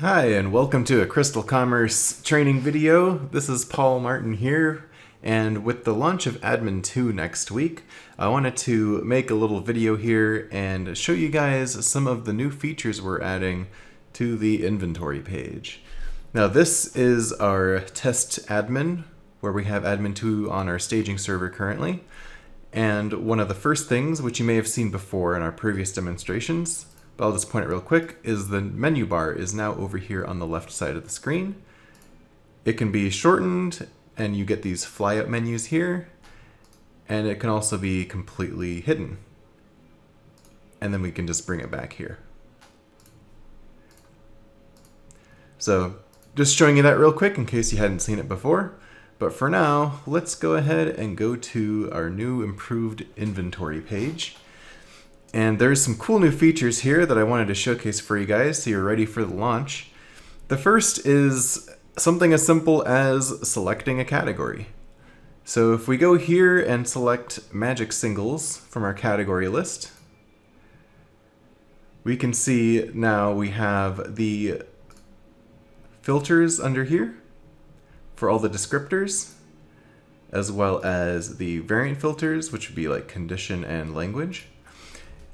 Hi, and welcome to a Crystal Commerce training video. This is Paul Martin here, and with the launch of Admin2 next week, I wanted to make a little video here and show you guys some of the new features we're adding to the inventory page. Now, this is our test admin, where we have Admin2 on our staging server currently. And one of the first things, which you may have seen before in our previous demonstrations, but I'll just point it real quick, is the menu bar is now over here on the left side of the screen. It can be shortened, and you get these fly-up menus here, and it can also be completely hidden. And then we can just bring it back here. So just showing you that real quick in case you hadn't seen it before. But for now, let's go ahead and go to our new improved inventory page. And there's some cool new features here that I wanted to showcase for you guys so you're ready for the launch. The first is something as simple as selecting a category. So if we go here and select magic singles from our category list, we can see now we have the filters under here for all the descriptors, as well as the variant filters, which would be like condition and language.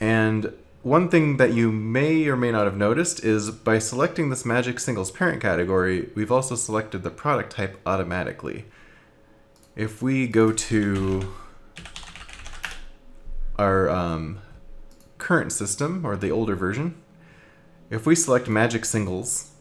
And one thing that you may or may not have noticed is by selecting this magic singles parent category, we've also selected the product type automatically. If we go to our current system, or the older version, if we select magic singles,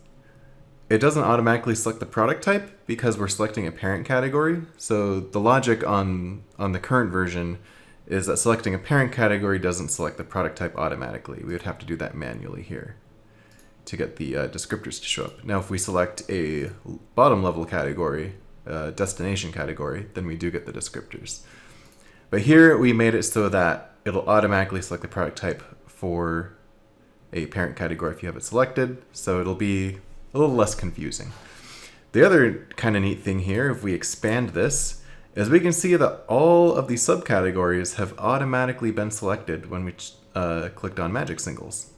it doesn't automatically select the product type because we're selecting a parent category. So the logic on the current version is that selecting a parent category doesn't select the product type automatically. We would have to do that manually here to get the descriptors to show up. Now if we select a bottom level category, destination category, then we do get the descriptors. But here we made it so that it'll automatically select the product type for a parent category if you have it selected, so it'll be a little less confusing. The other kind of neat thing here, if we expand this, is we can see that all of these subcategories have automatically been selected when we clicked on magic singles.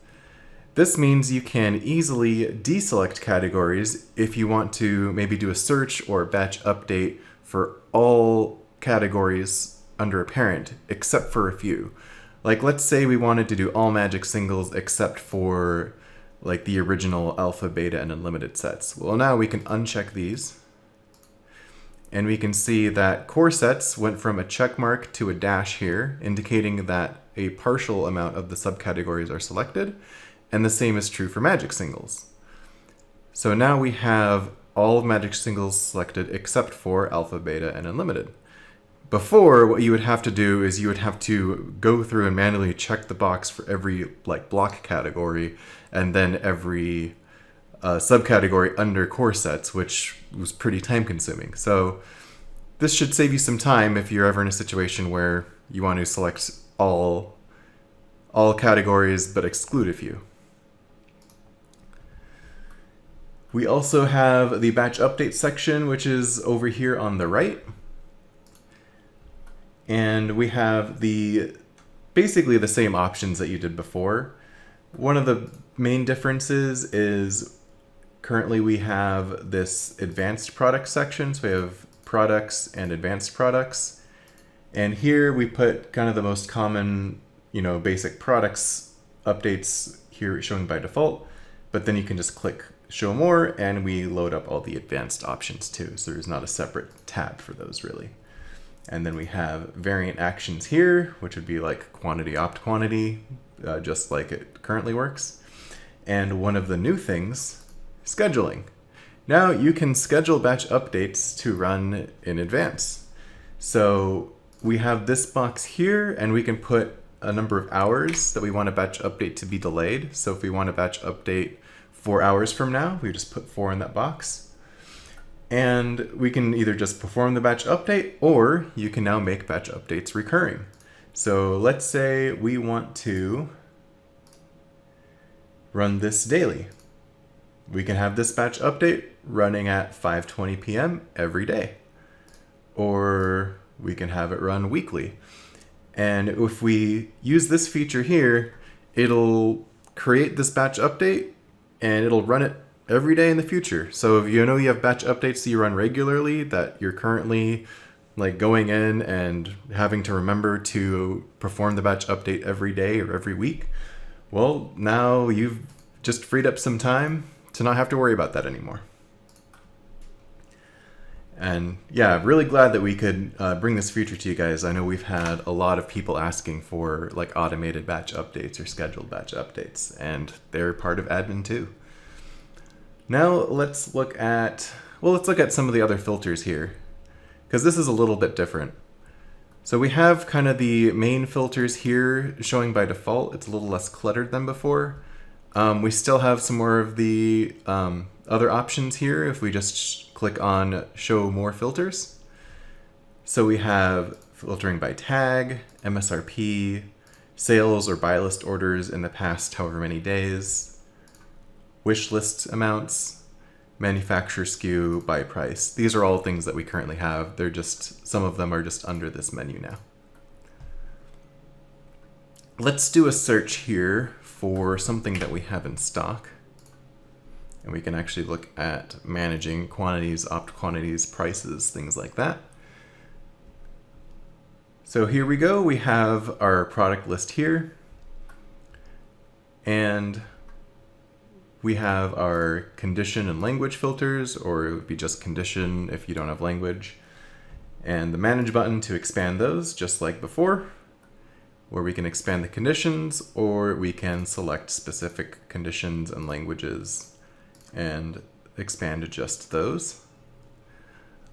This means you can easily deselect categories if you want to maybe do a search or batch update for all categories under a parent, except for a few. Like let's say we wanted to do all magic singles except for like the original alpha, beta, and unlimited sets. Well, now we can uncheck these, and we can see that core sets went from a check mark to a dash here, indicating that a partial amount of the subcategories are selected, and the same is true for magic singles. So now we have all of magic singles selected except for alpha, beta, and unlimited. Before, what you would have to do is you would have to go through and manually check the box for every block category and then every subcategory under core sets, which was pretty time consuming. So this should save you some time if you're ever in a situation where you want to select all categories but exclude a few. We also have the batch update section, which is over here on the right. And we have basically the same options that you did before. One of the main differences is currently we have this advanced products section. So we have products and advanced products. And here we put kind of the most common, basic products updates here showing by default. But then you can just click show more and we load up all the advanced options too. So there's not a separate tab for those really. And then we have variant actions here, which would be like quantity opt quantity, just like it currently works. And one of the new things, scheduling. Now you can schedule batch updates to run in advance. So we have this box here, and we can put a number of hours that we want a batch update to be delayed. So if we want a batch update 4 hours from now, we just put 4 in that box. And we can either just perform the batch update, or you can now make batch updates recurring. So let's say we want to run this daily. We can have this batch update running at 5:20 p.m. every day. Or we can have it run weekly. And if we use this feature here, it'll create this batch update and it'll run it every day in the future. So if you know you have batch updates that you run regularly that you're currently like going in and having to remember to perform the batch update every day or every week, well, now you've just freed up some time to not have to worry about that anymore. And yeah, really glad that we could bring this feature to you guys. I know we've had a lot of people asking for like automated batch updates or scheduled batch updates, and they're part of Admin2. Now let's look at some of the other filters here, because this is a little bit different. So we have kind of the main filters here showing by default. It's a little less cluttered than before. We still have some more of the other options here if we just click on show more filters. So we have filtering by tag, MSRP, sales or buy list orders in the past however many days, wish list amounts, manufacturer SKU, by price. These are all things that we currently have. They're just, some of them are just under this menu now. Let's do a search here for something that we have in stock. And we can actually look at managing quantities, opt quantities, prices, things like that. So here we go. We have our product list here. And we have our condition and language filters, or it would be just condition if you don't have language. And the manage button to expand those, just like before, where we can expand the conditions, or we can select specific conditions and languages and expand just those.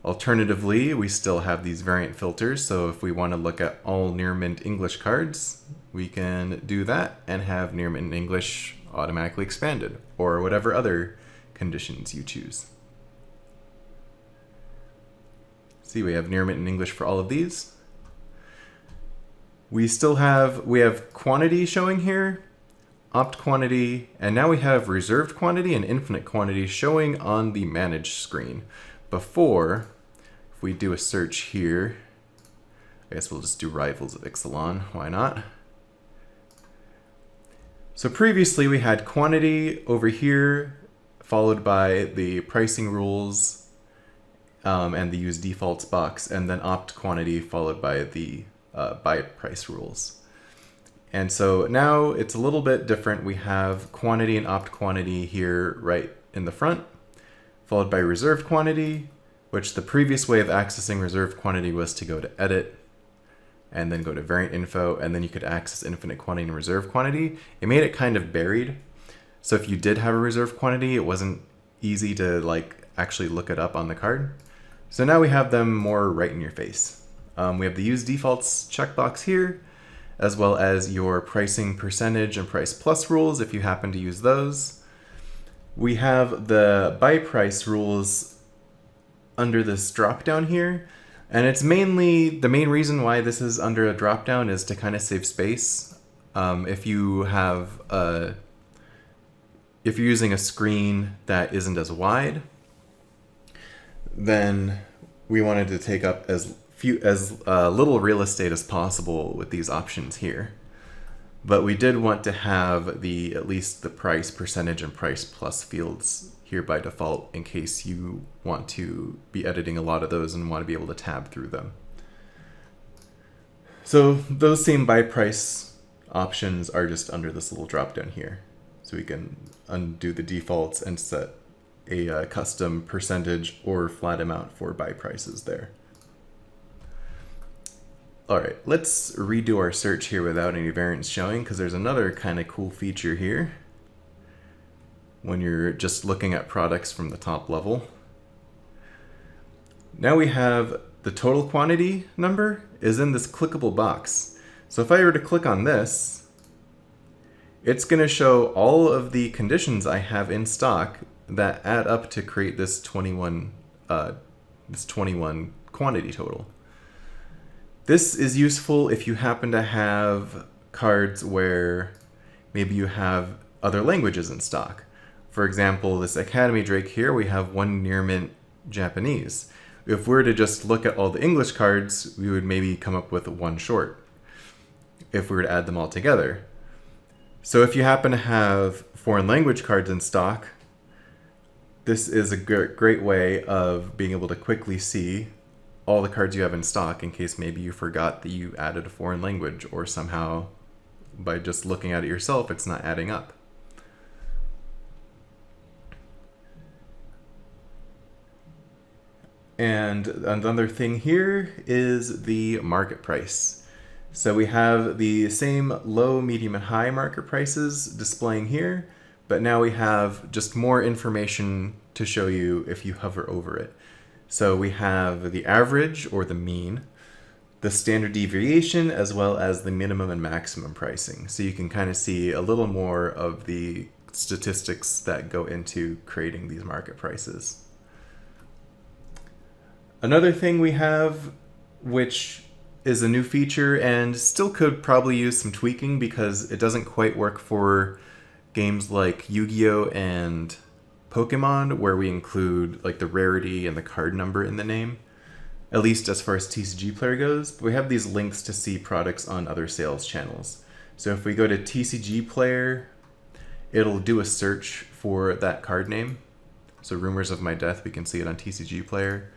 Alternatively, we still have these variant filters, so if we want to look at all near mint English cards, we can do that and have near mint English automatically expanded, or whatever other conditions you choose. See, we have near mint in English for all of these. We have quantity showing here, opt quantity, and now we have reserved quantity and infinite quantity showing on the manage screen. Before, if we do a search here, I guess we'll just do rivals of Ixalan, why not? So previously we had quantity over here, followed by the pricing rules and the use defaults box, and then opt quantity followed by the buy price rules. And so now it's a little bit different. We have quantity and opt quantity here right in the front, followed by reserved quantity, which the previous way of accessing reserved quantity was to go to edit and then go to variant info, and then you could access infinite quantity and reserved quantity. It made it kind of buried. So if you did have a reserved quantity, it wasn't easy to like actually look it up on the card. So now we have them more right in your face. We have the use defaults checkbox here, as well as your pricing percentage and price plus rules if you happen to use those. We have the buy price rules under this drop down here. And it's mainly, the main reason why this is under a drop down is to kind of save space. If you're using a screen that isn't as wide, then we wanted to take up as little real estate as possible with these options here. But we did want to have at least the price, percentage, and price plus fields here by default in case you want to be editing a lot of those and want to be able to tab through them. So those same by price options are just under this little drop down here. So we can undo the defaults and set a custom percentage or flat amount for buy prices there. All right, let's redo our search here without any variants showing, because there's another kind of cool feature here when you're just looking at products from the top level. Now we have the total quantity number is in this clickable box. So if I were to click on this, it's going to show all of the conditions I have in stock that add up to create this 21 quantity total. This is useful if you happen to have cards where maybe you have other languages in stock. For example, this Academy Drake here, we have one near mint Japanese. If we were to just look at all the English cards, we would maybe come up with one short if we were to add them all together. So if you happen to have foreign language cards in stock, this is a great way of being able to quickly see all the cards you have in stock in case maybe you forgot that you added a foreign language, or somehow by just looking at it yourself it's not adding up. And another thing here is the market price. So we have the same low, medium, and high market prices displaying here, but now we have just more information to show you if you hover over it. So we have the average, or the mean, the standard deviation, as well as the minimum and maximum pricing. So you can kind of see a little more of the statistics that go into creating these market prices. Another thing we have, which is a new feature and still could probably use some tweaking because it doesn't quite work for games like Yu-Gi-Oh! And Pokemon, where we include like the rarity and the card number in the name, at least as far as TCG Player goes. But we have these links to see products on other sales channels. So if we go to TCG Player, it'll do a search for that card name. So Rumors of My Death, we can see it on TCG Player.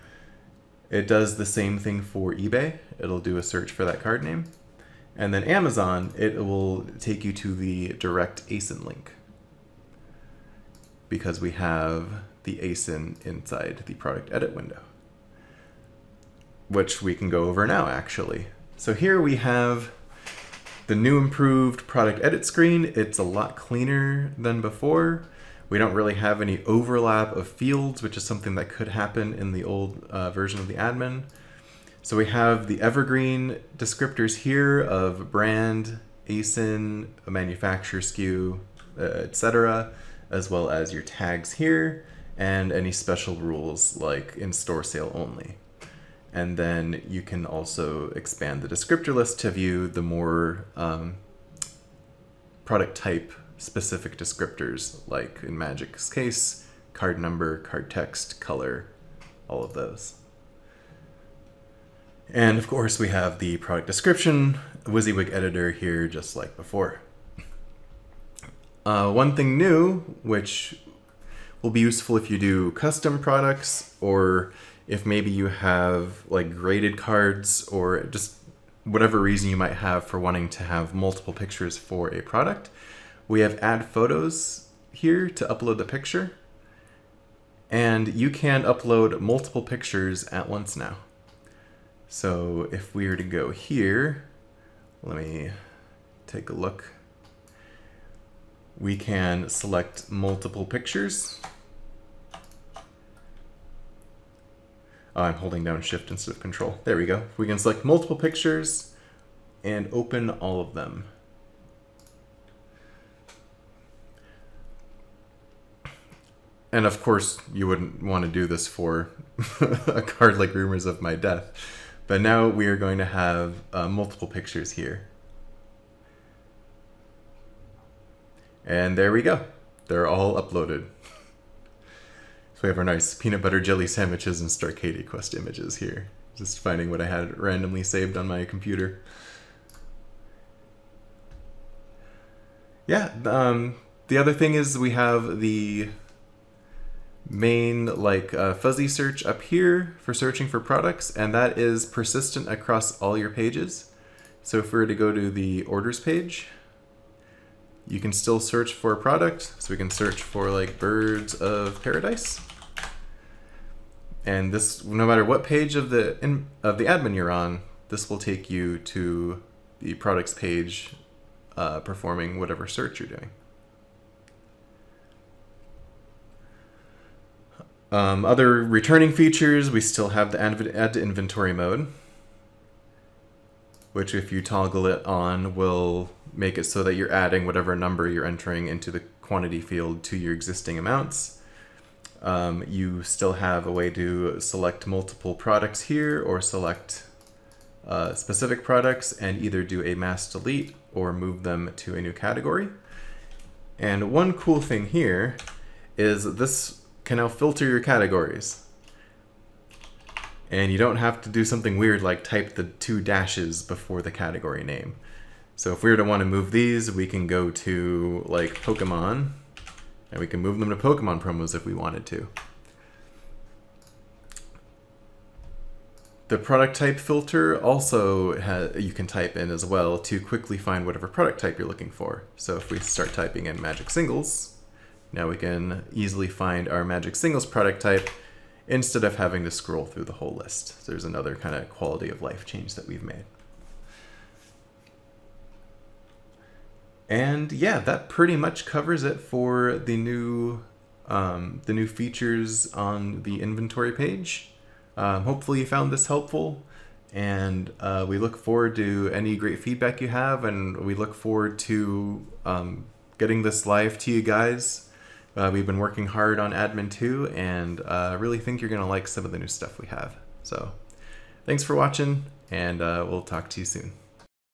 It does the same thing for eBay. It'll do a search for that card name. And then Amazon, it will take you to the direct ASIN link, because we have the ASIN inside the product edit window, which we can go over now actually. So here we have the new improved product edit screen. It's a lot cleaner than before. We don't really have any overlap of fields, which is something that could happen in the old version of the admin. So we have the evergreen descriptors here of brand, ASIN, a manufacturer SKU, etc., as well as your tags here, and any special rules like in-store sale only. And then you can also expand the descriptor list to view the more product type specific descriptors, like in Magic's case, card number, card text, color, all of those. And of course we have the product description, WYSIWYG editor here just like before. One thing new, which will be useful if you do custom products, or if maybe you have like graded cards, or just whatever reason you might have for wanting to have multiple pictures for a product. We have add photos here to upload the picture, and you can upload multiple pictures at once now. So if we were to go here, let me take a look. We can select multiple pictures. Oh, I'm holding down Shift instead of Control. There we go. We can select multiple pictures and open all of them. And of course, you wouldn't want to do this for a card like Rumors of My Death. But now we are going to have multiple pictures here. And there we go. They're all uploaded. So we have our nice peanut butter jelly sandwiches and Starcadia Quest images here. Just finding what I had randomly saved on my computer. Yeah, the other thing is we have the main fuzzy search up here for searching for products, and that is persistent across all your pages. So if we were to go to the orders page, you can still search for a product. So we can search for like Birds of Paradise, and this, no matter what page of the admin you're on, this will take you to the products page performing whatever search you're doing. Other returning features, we still have the add to inventory mode, which if you toggle it on will make it so that you're adding whatever number you're entering into the quantity field to your existing amounts. You still have a way to select multiple products here, or select specific products and either do a mass delete or move them to a new category. And one cool thing here is this can now filter your categories. And you don't have to do something weird like type the 2 dashes before the category name. So if we were to want to move these, we can go to like Pokemon And we can move them to Pokemon promos if we wanted to. The product type filter also you can type in as well to quickly find whatever product type you're looking for. So if we start typing in Magic Singles, now we can easily find our Magic Singles product type instead of having to scroll through the whole list. So there's another kind of quality of life change that we've made. And yeah, that pretty much covers it for the new features on the inventory page. Hopefully you found this helpful, and we look forward to any great feedback you have, and we look forward to getting this live to you guys. We've been working hard on Admin2, and really think you're going to like some of the new stuff we have. So thanks for watching, and we'll talk to you soon.